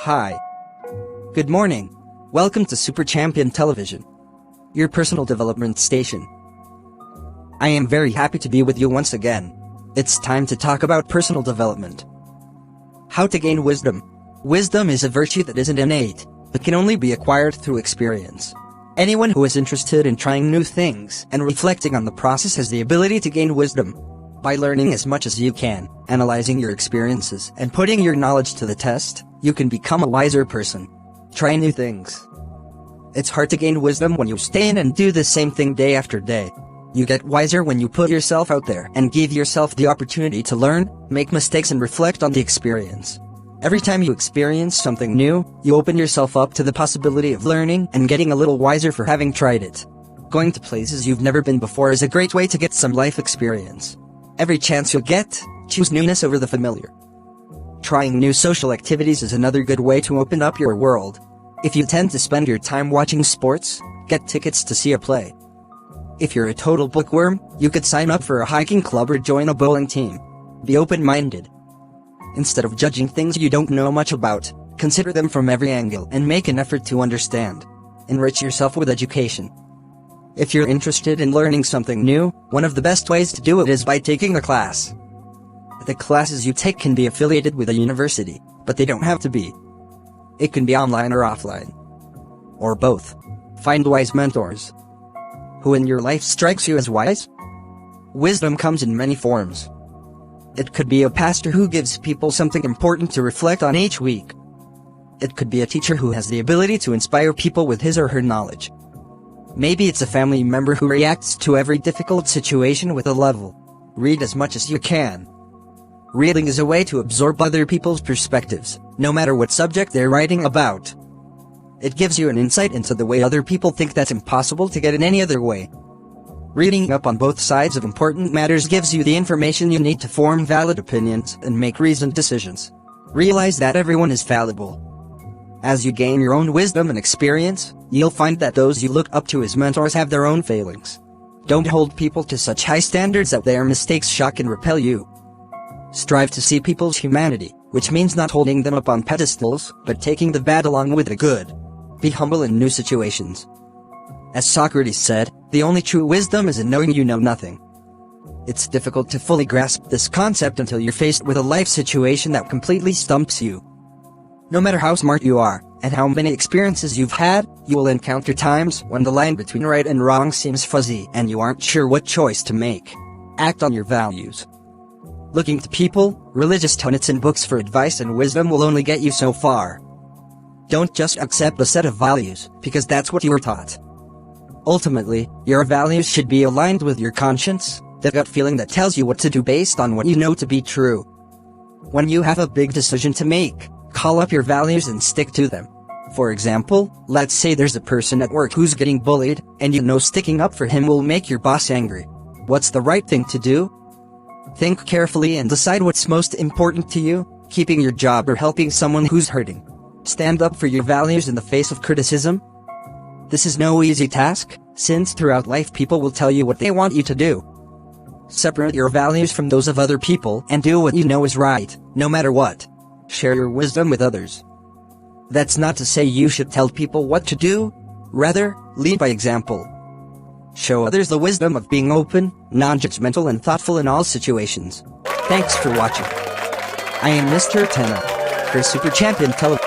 Hi. Good morning. Welcome to Super Champion Television, your personal development station. I am very happy to be with you once again. It's time to talk about personal development. How to gain wisdom. Wisdom is a virtue that isn't innate, but can only be acquired through experience. Anyone who is interested in trying new things and reflecting on the process has the ability to gain wisdom. By learning as much as you can, analyzing your experiences, and putting your knowledge to the test, you can become a wiser person. Try new things. It's hard to gain wisdom when you stay in and do the same thing day after day. You get wiser when you put yourself out there and give yourself the opportunity to learn, make mistakes and reflect on the experience. Every time you experience something new, you open yourself up to the possibility of learning and getting a little wiser for having tried it. Going to places you've never been before is a great way to get some life experience. Every chance you get, choose newness over the familiar. Trying new social activities is another good way to open up your world. If you tend to spend your time watching sports, get tickets to see a play. If you're a total bookworm, you could sign up for a hiking club or join a bowling team. Be open-minded. Instead of judging things you don't know much about, consider them from every angle and make an effort to understand. Enrich yourself with education. If you're interested in learning something new, one of the best ways to do it is by taking a class. The classes you take can be affiliated with a university, but they don't have to be. It can be online or offline. Or both. Find wise mentors. Who in your life strikes you as wise? Wisdom comes in many forms. It could be a pastor who gives people something important to reflect on each week. It could be a teacher who has the ability to inspire people with his or her knowledge. Maybe it's a family member who reacts to every difficult situation with a level. Read as much as you can. Reading is a way to absorb other people's perspectives, no matter what subject they're writing about. It gives you an insight into the way other people think that's impossible to get in any other way. Reading up on both sides of important matters gives you the information you need to form valid opinions and make reasoned decisions. Realize that everyone is fallible. As you gain your own wisdom and experience, you'll find that those you look up to as mentors have their own failings. Don't hold people to such high standards that their mistakes shock and repel you. Strive to see people's humanity, which means not holding them up on pedestals, but taking the bad along with the good. Be humble in new situations. As Socrates said, the only true wisdom is in knowing you know nothing. It's difficult to fully grasp this concept until you're faced with a life situation that completely stumps you. No matter how smart you are, and how many experiences you've had, you will encounter times when the line between right and wrong seems fuzzy and you aren't sure what choice to make. Act on your values. Looking to people, religious tenets and books for advice and wisdom will only get you so far. Don't just accept a set of values, because that's what you were taught. Ultimately, your values should be aligned with your conscience, that gut feeling that tells you what to do based on what you know to be true. When you have a big decision to make, call up your values and stick to them. For example, let's say there's a person at work who's getting bullied, and you know sticking up for him will make your boss angry. What's the right thing to do? Think carefully and decide what's most important to you, keeping your job or helping someone who's hurting. Stand up for your values in the face of criticism. This is no easy task, since throughout life people will tell you what they want you to do. Separate your values from those of other people and do what you know is right, no matter what. Share your wisdom with others. That's not to say you should tell people what to do. Rather, lead by example. Show others the wisdom of being open, non-judgmental and thoughtful in all situations. Thanks for watching. I am Mr. Tenna for Super Champion Television.